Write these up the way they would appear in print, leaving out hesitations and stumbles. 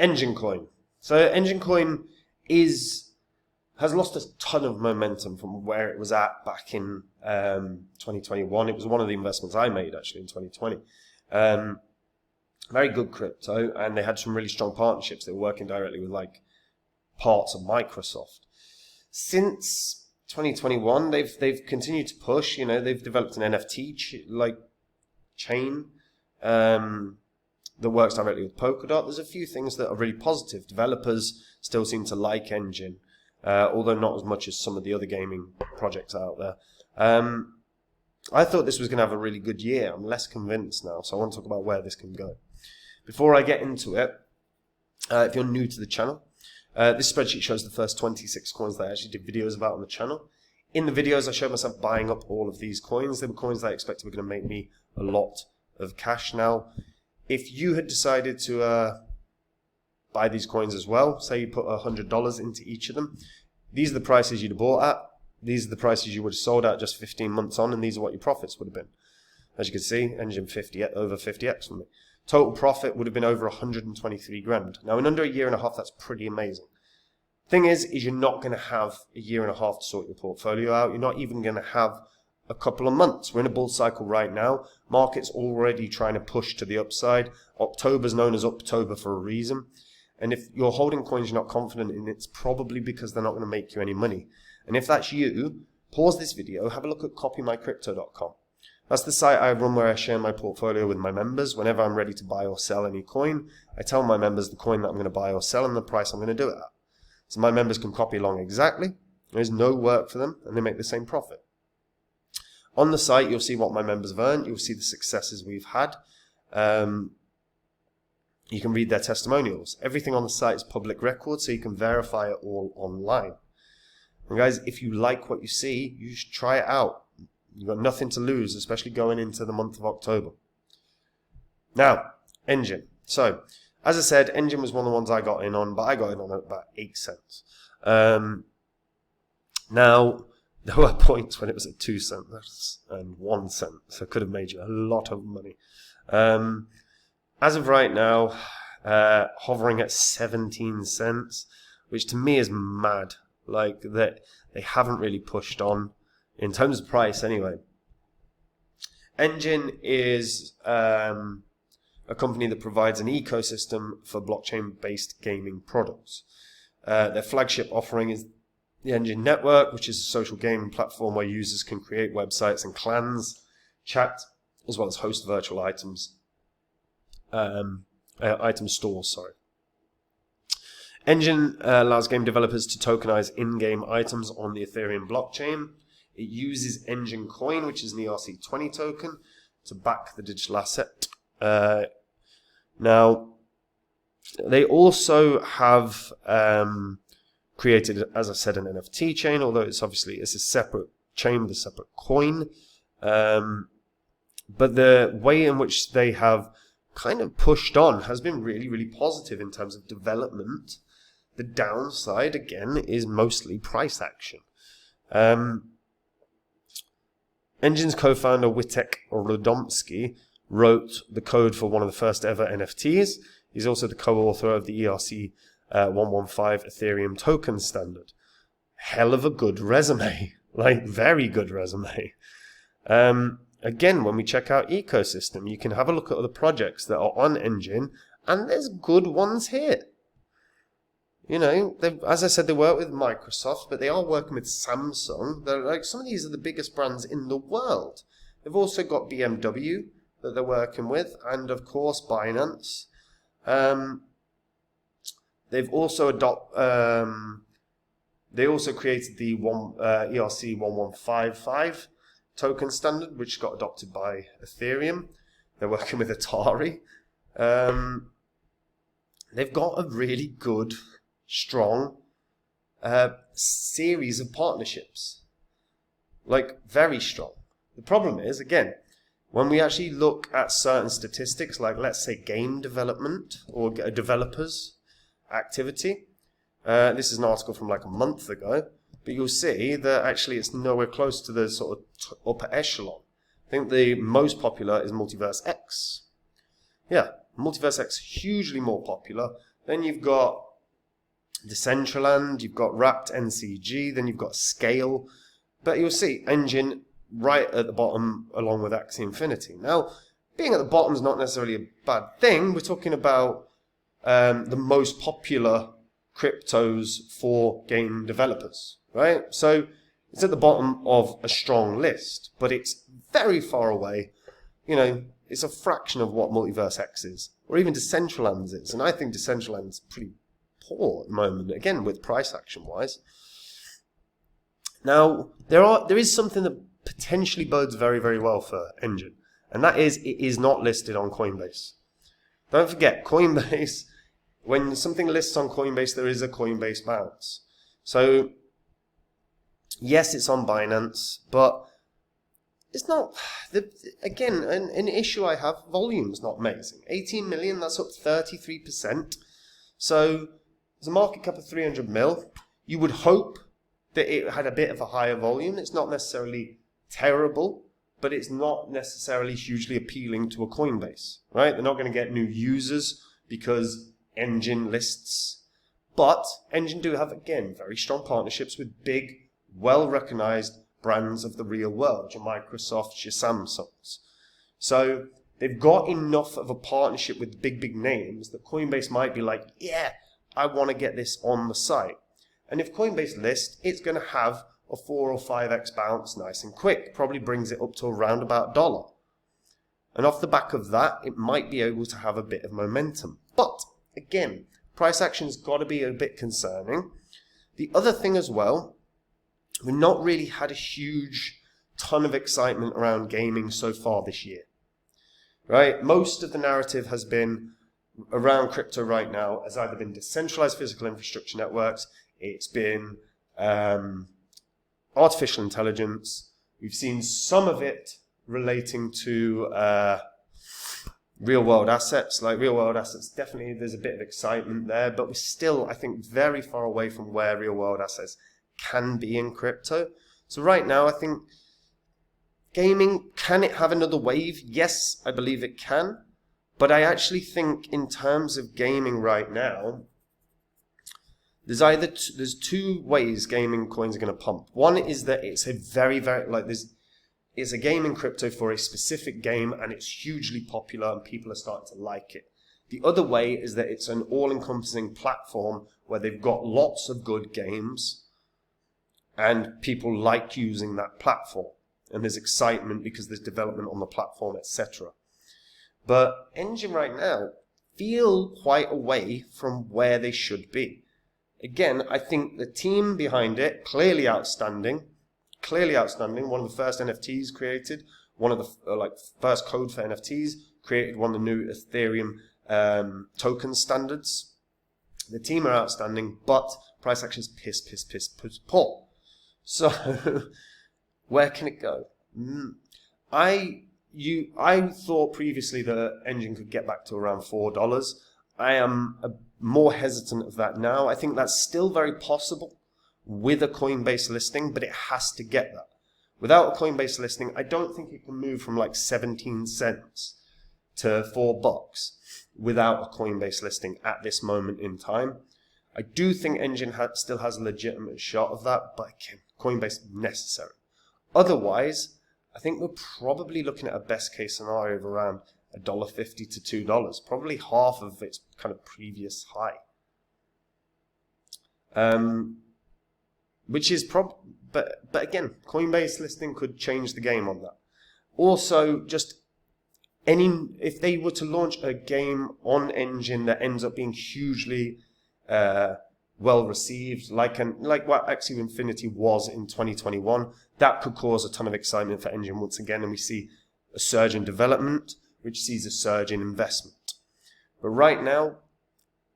Enjin Coin. So Enjin Coin has lost a ton of momentum from where it was at back in 2021. It was one of the investments I made actually in 2020. Very good crypto, and they had some really strong partnerships. They were working directly with like parts of Microsoft. Since 2021, they've continued to push. You know, they've developed an NFT chain that works directly with Polkadot. There's a few things that are really positive. Developers still seem to like Enjin, although not as much as some of the other gaming projects out there. I thought this was going to have a really good year. I'm less convinced now, so I want to talk about where this can go. Before I get into it, if you're new to the channel, this spreadsheet shows the first 26 coins that I actually did videos about on the channel. In the videos, I showed myself buying up all of these coins. They were coins that I expected were going to make me a lot of cash. Now, if you had decided to buy these coins as well, say you put $100 into each of them, these are the prices you'd have bought at. These are the prices you would have sold at just 15 months on, and these are what your profits would have been. As you can see, Enjin over 50x for me. Total profit would have been over 123 grand. Now, in under a year and a half, that's pretty amazing. Thing is you're not going to have a year and a half to sort your portfolio out. You're not even going to have a couple of months. We're in a bull cycle right now. Market's already trying to push to the upside. October's known as Uptober for a reason. And if you're holding coins you're not confident in, it's probably because they're not going to make you any money. And if that's you, pause this video, have a look at copymycrypto.com. That's the site I run where I share my portfolio with my members. Whenever I'm ready to buy or sell any coin, I tell my members the coin that I'm going to buy or sell and the price I'm going to do it at. So my members can copy along exactly. There's no work for them, and they make the same profit. On the site, you'll see what my members have earned. You'll see the successes we've had. You can read their testimonials. Everything on the site is public record, so you can verify it all online. And guys, if you like what you see, you should try it out. You've got nothing to lose, especially going into the month of October. Now, Enjin. So, as I said, Enjin was one of the ones I got in on, but I got in on at about 8 cents. Now, there were points when it was at 2 cents and 1 cent, so it could have made you a lot of money. As of right now, hovering at 17 cents, which to me is mad. Like, that they haven't really pushed on in terms of price anyway. Enjin is a company that provides an ecosystem for blockchain-based gaming products. Their flagship offering is the Enjin Network, which is a social gaming platform where users can create websites and clans, chat, as well as host virtual items. Item stores, sorry. Enjin allows game developers to tokenize in-game items on the Ethereum blockchain. It uses Enjin Coin, which is an ERC20 token, to back the digital asset. Now, they also have created, as I said, an NFT chain, although it's a separate chain with a separate coin. But the way in which they have kind of pushed on has been really, really positive in terms of development. The downside, again, is mostly price action. Enjin's co-founder Witek Radomski wrote the code for one of the first ever NFTs. He's also the co-author of the ERC 115 Ethereum token standard. Hell of a good resume. Like, very good resume. Again, when we check out ecosystem, you can have a look at other projects that are on Enjin, and there's good ones here. You know, as I said, they work with Microsoft, but they are working with Samsung. They're like, some of these are the biggest brands in the world. They've also got BMW that they're working with, and of course Binance. They've also created the ERC 1155 token standard, which got adopted by Ethereum. They're working with Atari. They've got a really good, strong series of partnerships. Like, very strong. The problem is, again, when we actually look at certain statistics, like let's say game development or developers activity, this is an article from like a month ago, but you'll see that actually it's nowhere close to the sort of upper echelon. I think the most popular is Multiverse X. Yeah, Multiverse X, hugely more popular. Then you've got Decentraland, you've got Wrapped NCG, then you've got Scale. But you'll see Enjin right at the bottom along with Axie Infinity. Now, being at the bottom is not necessarily a bad thing. We're talking about the most popular cryptos for game developers, right? So it's at the bottom of a strong list, but it's very far away. You know, it's a fraction of what Multiverse X is, or even Decentraland's is. And I think Decentraland's pretty poor at the moment, again, with price action-wise. Now, there is something that potentially bodes very, very well for Enjin, and that is it is not listed on Coinbase. Don't forget, Coinbase, when something lists on Coinbase, there is a Coinbase bounce. So, yes, it's on Binance, but it's not, again, an issue I have, volume's not amazing. 18 million, that's up 33%. So, there's a market cap of 300 mil. You would hope that it had a bit of a higher volume. It's not necessarily terrible, but it's not necessarily hugely appealing to a Coinbase, right? They're not going to get new users because Enjin lists. But Enjin do have, again, very strong partnerships with big, well-recognized brands of the real world, your Microsofts, your Samsungs. So they've got enough of a partnership with big, big names that Coinbase might be like, yeah, I want to get this on the site. And if Coinbase lists, it's going to have a 4 or 5x bounce nice and quick. Probably brings it up to around about $1. And off the back of that, it might be able to have a bit of momentum. But, again, price action's got to be a bit concerning. The other thing as well, we've not really had a huge ton of excitement around gaming so far this year. Right? Most of the narrative has been around crypto right now has either been decentralized physical infrastructure networks, it's been artificial intelligence. We've seen some of it relating to real-world assets. Like real-world assets, definitely there's a bit of excitement there, but we're still, I think, very far away from where real-world assets can be in crypto. So right now, I think gaming, can it have another wave? Yes, I believe it can. But I actually think in terms of gaming right now, there's two ways gaming coins are going to pump. One is that it's a very, very, it's a game in crypto for a specific game and it's hugely popular and people are starting to like it. The other way is that it's an all-encompassing platform where they've got lots of good games and people like using that platform. And there's excitement because there's development on the platform, etc. But Enjin right now feel quite away from where they should be. Again, I think the team behind it, clearly outstanding, one of the first NFTs created, one of the first code for NFTs, created one of the new Ethereum token standards. The team are outstanding, but price action is piss poor. So, where can it go? I thought previously that Enjin could get back to around $4. I am more hesitant of that now. I think that's still very possible with a Coinbase listing, but it has to get that. Without a Coinbase listing, I don't think it can move from like 17 cents to $4 without a Coinbase listing at this moment in time. I do think Enjin still has a legitimate shot of that, but again, Coinbase necessary. Otherwise, I think we're probably looking at a best case scenario of around $1.50 to $2, probably half of its kind of previous high. Which is but again, Coinbase listing could change the game on that. Also, just if they were to launch a game on Enjin that ends up being hugely well received, like what Axie Infinity was in 2021, that could cause a ton of excitement for Enjin once again, and we see a surge in development, which sees a surge in investment. But right now,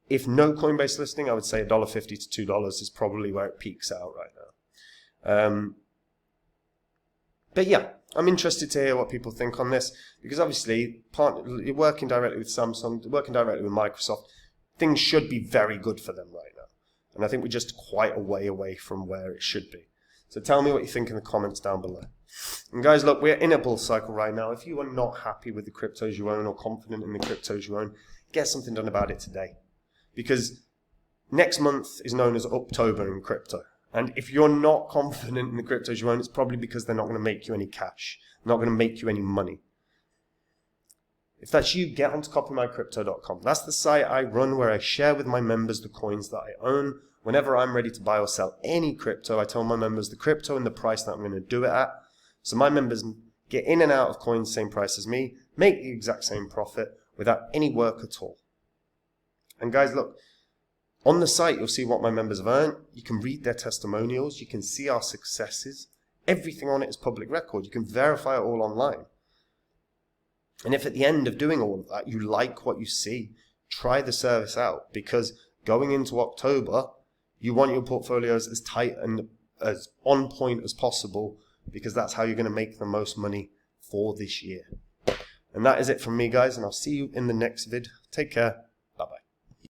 if no Coinbase listing, I would say $1.50 to $2 is probably where it peaks out right now. But yeah, I'm interested to hear what people think on this, because obviously, you're working directly with Samsung, working directly with Microsoft, things should be very good for them right now. And I think we're just quite a way away from where it should be. So tell me what you think in the comments down below. And guys, look, we're in a bull cycle right now. If you are not happy with the cryptos you own or confident in the cryptos you own, get something done about it today. because next month is known as October in crypto. And if you're not confident in the cryptos you own, it's probably because they're not going to make you any cash, not going to make you any money. If that's you, get onto copymycrypto.com. That's the site I run where I share with my members the coins that I own. Whenever I'm ready to buy or sell any crypto, I tell my members the crypto and the price that I'm going to do it at. So my members get in and out of coins the same price as me, make the exact same profit without any work at all. And guys, look, on the site you'll see what my members have earned. You can read their testimonials, you can see our successes. Everything on it is public record. You can verify it all online. And if at the end of doing all of that you like what you see, try the service out, because going into October, you want your portfolios as tight and as on point as possible, because that's how you're going to make the most money for this year. And that is it from me, guys, and I'll see you in the next vid. Take care.